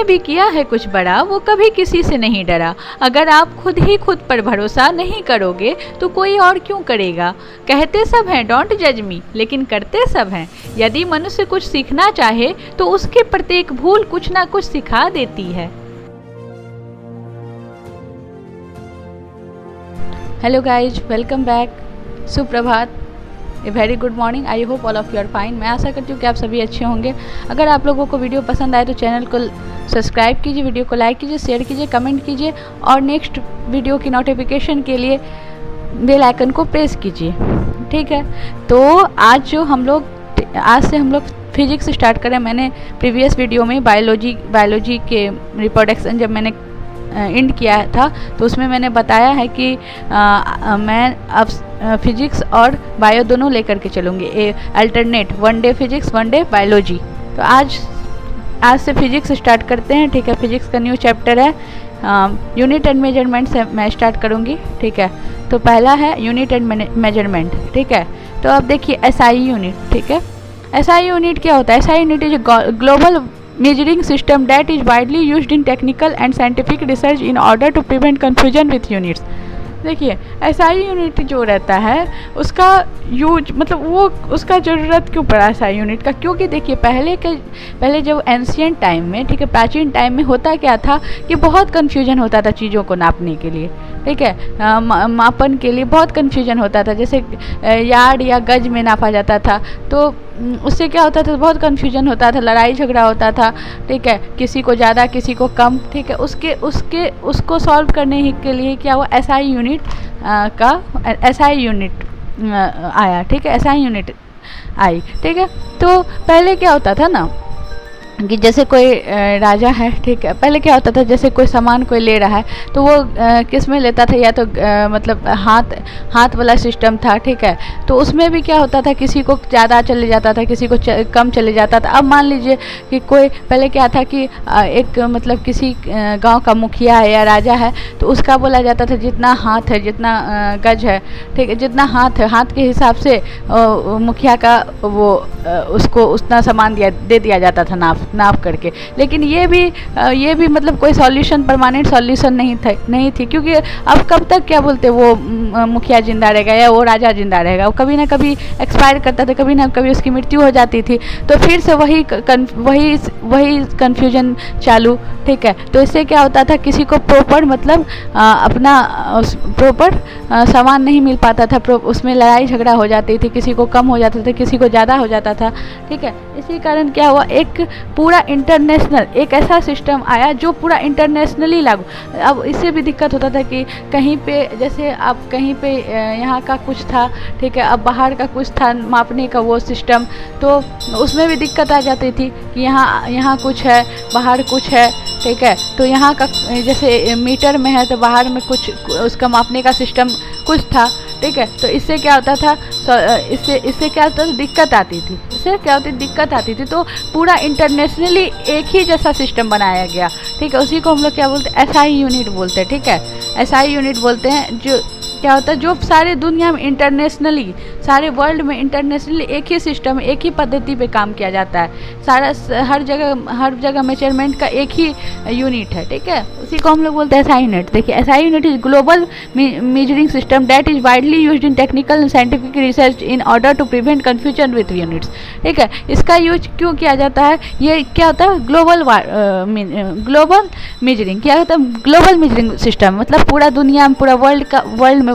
भी किया है कुछ बड़ा, वो कभी किसी से नहीं डरा। अगर आप खुद ही खुद पर भरोसा नहीं करोगे तो कोई और क्यों करेगा। कहते सब हैं डोंट जज मी, लेकिन करते सब हैं। यदि मनुष्य कुछ सीखना चाहे तो उसके प्रत्येक भूल कुछ ना कुछ सिखा देती है। Hello guys, welcome back. सुप्रभात, a very good morning. I hope all of you are fine. मैं आशा करती हूँ कि आप सभी अच्छे होंगे। अगर आप लोगों को वीडियो पसंद आए तो चैनल को सब्सक्राइब कीजिए, वीडियो को लाइक कीजिए, शेयर कीजिए, कमेंट कीजिए और नेक्स्ट वीडियो की नोटिफिकेशन के लिए बेल आइकन को प्रेस कीजिए। ठीक है, तो आज से हम लोग फिजिक्स स्टार्ट करें। मैंने प्रीवियस वीडियो में बायोलॉजी के रिप्रोडक्शन जब मैंने एंड किया था तो उसमें मैंने बताया है कि मैं अब फिजिक्स और बायो दोनों लेकर के चलूँगी, alternate, one day physics one day biology. तो आज से फिजिक्स स्टार्ट करते हैं। ठीक है, फिजिक्स का न्यू चैप्टर है, यूनिट एंड मेजरमेंट से मैं स्टार्ट करूँगी। ठीक है, तो पहला है यूनिट एंड मेजरमेंट। ठीक है, तो अब देखिए एसआई यूनिट। ठीक है, एसआई यूनिट क्या होता है? SI unit is global measuring system that is widely used in technical and scientific research in order to prevent confusion with units। देखिए एसआई यूनिट जो रहता है उसका यूज मतलब वो उसका ज़रूरत क्यों पड़ा एसआई यूनिट का? क्योंकि देखिए पहले जब एंशियंट टाइम में, ठीक है, प्राचीन टाइम में होता क्या था कि बहुत कन्फ्यूजन होता था चीज़ों को नापने के लिए। ठीक है, मापन के लिए बहुत कन्फ्यूजन होता था। जैसे यार्ड या गज में नापा जाता था तो उससे क्या होता था, बहुत कन्फ्यूजन होता था, लड़ाई झगड़ा होता था। ठीक है, किसी को ज़्यादा किसी को कम। ठीक है, उसको सॉल्व करने के लिए क्या हुआ, एसआई यूनिट आया। ठीक है, एसआई यूनिट आई। ठीक है, तो पहले क्या होता था ना कि जैसे कोई राजा है, ठीक है, पहले क्या होता था जैसे कोई सामान कोई ले रहा है तो वो किस में लेता था, या तो मतलब हाथ वाला सिस्टम था। ठीक है, तो उसमें भी क्या होता था, किसी को ज़्यादा चले जाता था, किसी को कम चले जाता था। अब मान लीजिए कि कोई पहले क्या था कि एक मतलब किसी गांव का मुखिया है या राजा है तो उसका बोला जाता था जितना हाथ है, जितना गज है, ठीक है, जितना हाथ है, हाथ के हिसाब से मुखिया का वो उसको उतना सामान दे दिया जाता था नाप करके। लेकिन ये भी मतलब कोई सॉल्यूशन, परमानेंट सॉल्यूशन नहीं थी, क्योंकि अब कब तक क्या बोलते वो मुखिया जिंदा रहेगा या वो राजा जिंदा रहेगा? वो कभी ना कभी एक्सपायर करता था, कभी ना कभी उसकी मृत्यु हो जाती थी। तो फिर से वही कन्फ्यूजन चालू। ठीक है, तो इससे क्या होता था, किसी को प्रॉपर मतलब अपना प्रॉपर सामान नहीं मिल पाता था, उसमें लड़ाई झगड़ा हो जाती थी, किसी को कम हो जाता था, किसी को ज़्यादा हो जाता था। ठीक है, इसी कारण क्या हुआ, एक पूरा इंटरनेशनल एक ऐसा सिस्टम आया जो पूरा इंटरनेशनली लागू। अब इससे भी दिक्कत होता था कि कहीं पे जैसे अब कहीं पे यहाँ का कुछ था, ठीक है, अब बाहर का कुछ था मापने का वो सिस्टम, तो उसमें भी दिक्कत आ जाती थी कि यहाँ कुछ है, बाहर कुछ है। ठीक है, तो यहाँ का जैसे मीटर में है तो बाहर में कुछ उसका मापने का सिस्टम कुछ था। ठीक है, तो इससे क्या होता था, इससे क्या होता था, दिक्कत आती थी। तो पूरा इंटरनेशनली एक ही जैसा सिस्टम बनाया गया। ठीक है, उसी को हम लोग क्या बोलते हैं, एसआई यूनिट बोलते हैं। ठीक है, एसआई यूनिट बोलते हैं। जो क्या होता है, जो सारे दुनिया में इंटरनेशनली, सारे वर्ल्ड में इंटरनेशनली एक ही सिस्टम, एक ही पद्धति पे काम किया जाता है। हर जगह मेजरमेंट का एक ही यूनिट है। ठीक है, उसी को हम लोग बोलते हैं एसआई यूनिट। देखिए SI unit is global measuring system that is widely used in technical and scientific research in order to prevent confusion with units. ठीक है, इसका यूज क्यों किया जाता है? ये क्या होता है, ग्लोबल मेजरिंग क्या होता है, ग्लोबल मेजरिंग सिस्टम, मतलब पूरा दुनिया में, पूरा वर्ल्ड में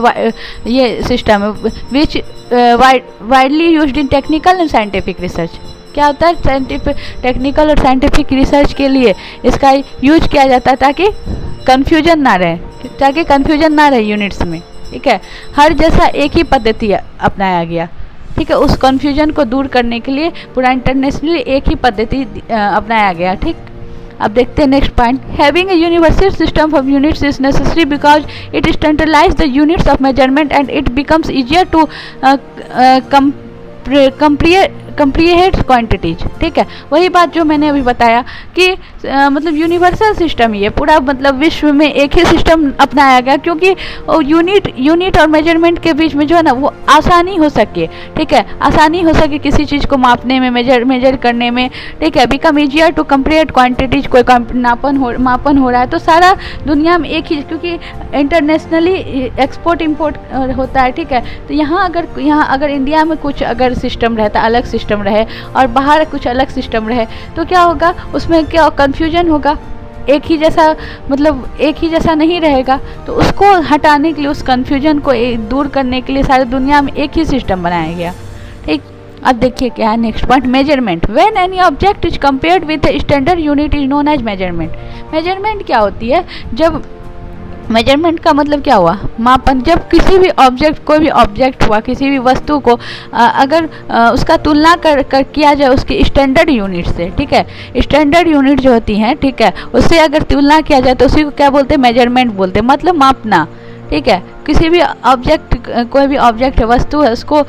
ये सिस्टम है which widely used in technical and scientific research. क्या होता है, टेक्निकल और साइंटिफिक रिसर्च के लिए इसका यूज किया जाता है ताकि कन्फ्यूजन ना रहे यूनिट्स में। ठीक है, हर जैसा एक ही पद्धति अपनाया गया। ठीक है, उस कन्फ्यूजन को दूर करने के लिए पूरा इंटरनेशनली एक ही पद्धति अपनाया गया। ठीक, अब देखते हैं next point. Having a universal system of units is necessary because it standardise the units of measurement and it becomes easier to comprehend quantities. ठीक है, वही बात जो मैंने अभी बताया कि मतलब यूनिवर्सल सिस्टम ही है पूरा, मतलब विश्व में एक ही सिस्टम अपनाया गया, क्योंकि यूनिट और मेजरमेंट के बीच में जो है ना वो आसानी हो सके। ठीक है, आसानी हो सके किसी चीज़ को मापने में, मेजर करने में। ठीक है, become easier to complete quantities, कोई मापन हो रहा है तो सारा दुनिया में एक ही, क्योंकि इंटरनेशनली एक्सपोर्ट इंपोर्ट होता है। ठीक है, तो यहाँ अगर इंडिया में कुछ अगर सिस्टम रहता, अलग सिस्टम रहे और बाहर कुछ अलग सिस्टम रहे तो क्या होगा, उसमें क्या कन्फ्यूजन होगा, एक ही जैसा मतलब एक ही जैसा नहीं रहेगा। तो उसको हटाने के लिए, उस कन्फ्यूजन को दूर करने के लिए सारी दुनिया में एक ही सिस्टम बनाया गया। ठीक, अब देखिए क्या है next point, measurement. When any object is compared with the standard unit is known as measurement. Measurement क्या होती है, जब मेजरमेंट का मतलब क्या हुआ, मापन। जब किसी भी ऑब्जेक्ट, कोई भी ऑब्जेक्ट हुआ, किसी भी वस्तु को अगर उसका तुलना कर किया जाए उसकी स्टैंडर्ड यूनिट से। ठीक है, स्टैंडर्ड यूनिट जो होती हैं, ठीक है, उससे अगर तुलना किया जाए तो उसी को क्या बोलते हैं, मेजरमेंट बोलते हैं, मतलब मापना। ठीक है, किसी भी ऑब्जेक्ट, कोई भी ऑब्जेक्ट है, वस्तु है, उसको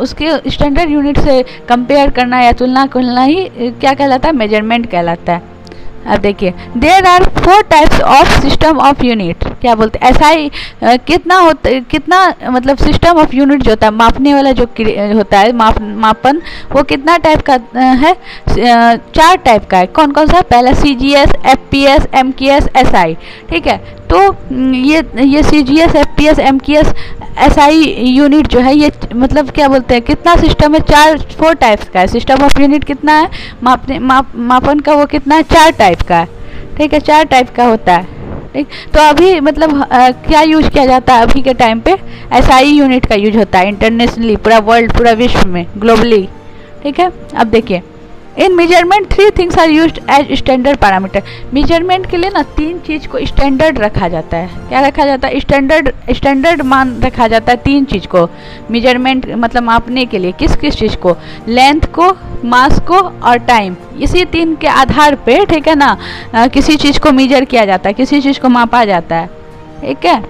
उसके स्टैंडर्ड यूनिट से कंपेयर करना या तुलना करना ही क्या कहलाता है, मेजरमेंट कहलाता है। अब देखिए, there are 4 types of system of unit. क्या बोलते हैं, SI कितना मतलब सिस्टम ऑफ यूनिट जो होता है, मापने वाला जो होता है, मापन, वो कितना टाइप का है, 4 टाइप का है। कौन कौन सा, पहला CGS, FPS, MKS, SI। ठीक है, तो ये CGS, FPS, MKS, SI unit जो है, ये मतलब क्या बोलते हैं, कितना सिस्टम है, 4 टाइप्स का है। सिस्टम ऑफ यूनिट कितना है, मापन का वो कितना है, 4 टाइप का है। ठीक है, 4 टाइप का होता है। ठीक, तो अभी मतलब क्या यूज किया जाता है अभी के टाइम पे, SI यूनिट का यूज होता है इंटरनेशनली, पूरा वर्ल्ड, पूरा विश्व में, ग्लोबली। ठीक है, अब देखिए, in measurement 3 things are used as standard parameter. Measurement के लिए ना 3 चीज़ को स्टैंडर्ड रखा जाता है। क्या रखा जाता है, स्टैंडर्ड मान रखा जाता है 3 चीज़ को मेजरमेंट मतलब मापने के लिए। किस किस चीज़ को, लेंथ को, मास को और टाइम। इसी 3 के आधार पे, ठीक है ना, किसी चीज़ को मेजर किया जाता है, किसी चीज़ को मापा जाता है। ठीक है,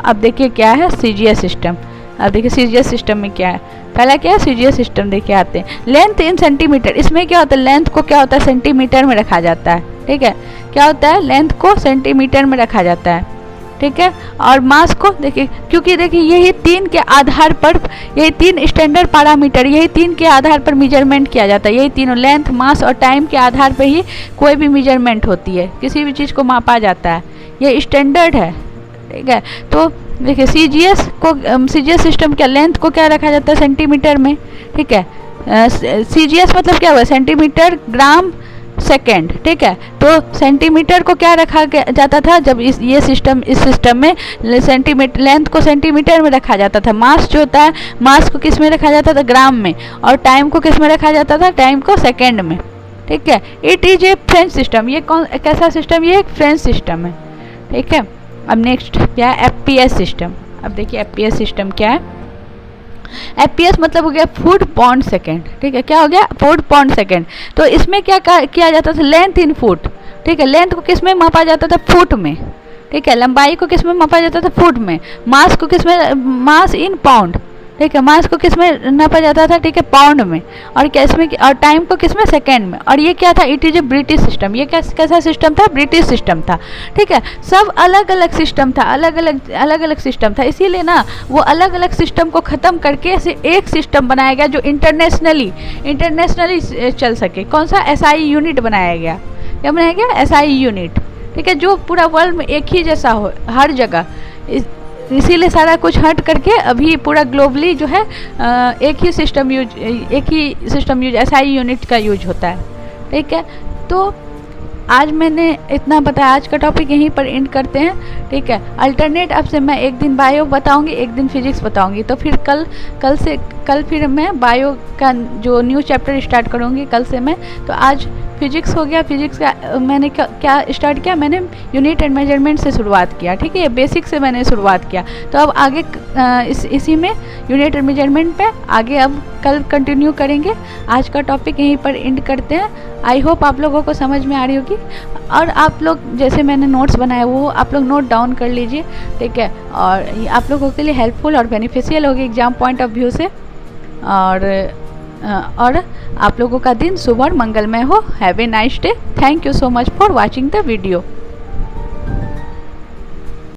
अब देखिए क्या है CGS सिस्टम। अब देखिए CGS सिस्टम में क्या है, पहला क्या है, CGS सिस्टम देखिए आते हैं। लेंथ इन सेंटीमीटर, इसमें क्या होता है, लेंथ को क्या होता है, सेंटीमीटर में रखा जाता है। ठीक है, क्या होता है, लेंथ को सेंटीमीटर में रखा जाता है। ठीक है, और मास को देखिए, क्योंकि देखिए यही 3 के आधार पर, यही 3 स्टैंडर्ड पैरामीटर, यही 3 के आधार पर मेजरमेंट किया जाता है। यही तीनों, लेंथ, मास और टाइम के आधार पर ही कोई भी मेजरमेंट होती है, किसी भी चीज़ को मापा जाता है, ये स्टैंडर्ड है। ठीक है, तो देखिए CGS सिस्टम क्या, लेंथ को क्या रखा जाता है, सेंटीमीटर में। ठीक है, CGS मतलब क्या हुआ, सेंटीमीटर, ग्राम, सेकेंड। ठीक है, तो सेंटीमीटर को क्या रखा जाता था, जब इस सिस्टम में लेंथ को सेंटीमीटर में रखा जाता था। मास जो होता है, मास को किस में रखा जाता था, ग्राम में, और टाइम को किस में रखा जाता था, टाइम को सेकेंड में। ठीक है, it is a French system. ये कैसा सिस्टम, ये एक फ्रेंच सिस्टम है। ठीक है, अब नेक्स्ट क्या है, FPS सिस्टम। अब देखिए FPS सिस्टम क्या है, FPS मतलब हो गया फुट पाउंड सेकेंड। ठीक है, क्या हो गया, फुट पाउंड सेकेंड। तो इसमें क्या किया जाता था, लेंथ इन फुट। ठीक है, लेंथ को किस में मापा जाता था, फुट में। ठीक है, लंबाई को किस में मापा जाता था, फुट में। मास को किस में, मास इन पाउंड। ठीक है, मास को किस में नापा जाता था, ठीक है, पाउंड में। और किस में, और टाइम को किस में, सेकेंड में। और ये क्या था, it is a British system. ये कैसा सिस्टम था, ब्रिटिश सिस्टम था। ठीक है, सब अलग अलग सिस्टम था, अलग अलग सिस्टम था, इसीलिए ना वो अलग अलग सिस्टम को ख़त्म करके एक सिस्टम बनाया गया जो इंटरनेशनली चल सके। कौन सा, SI यूनिट बनाया गया। क्या बनाया गया, SI यूनिट। ठीक है, जो पूरा वर्ल्ड में एक ही जैसा हो हर जगह, इसीलिए सारा कुछ हट करके अभी पूरा ग्लोबली जो है एक ही सिस्टम यूज SI यूनिट का यूज होता है। ठीक है, तो आज मैंने इतना बताया, आज का टॉपिक यहीं पर एंड करते हैं। ठीक है, अल्टरनेट अब से मैं एक दिन बायो बताऊंगी, एक दिन फिजिक्स बताऊंगी। तो फिर कल फिर मैं बायो का जो न्यू चैप्टर स्टार्ट करूंगी कल से मैं। तो आज फिजिक्स हो गया। फिजिक्स का मैंने क्या स्टार्ट किया, मैंने यूनिट एंड मेजरमेंट से शुरुआत किया। ठीक है, बेसिक से मैंने शुरुआत किया। तो अब आगे इसी में यूनिट एंड मेजरमेंट पे आगे अब कल कंटिन्यू करेंगे। आज का टॉपिक यहीं पर एंड करते हैं। आई होप आप लोगों को समझ में आ रही होगी, और आप लोग जैसे मैंने नोट्स बनाए वो आप लोग नोट डाउन कर लीजिए। ठीक है, और आप लोगों के लिए हेल्पफुल और बेनिफिशियल होगी एग्जाम पॉइंट ऑफ व्यू से। और आप लोगों का दिन शुभ और मंगलमय हो। Have a nice day. Thank you so much for watching the video.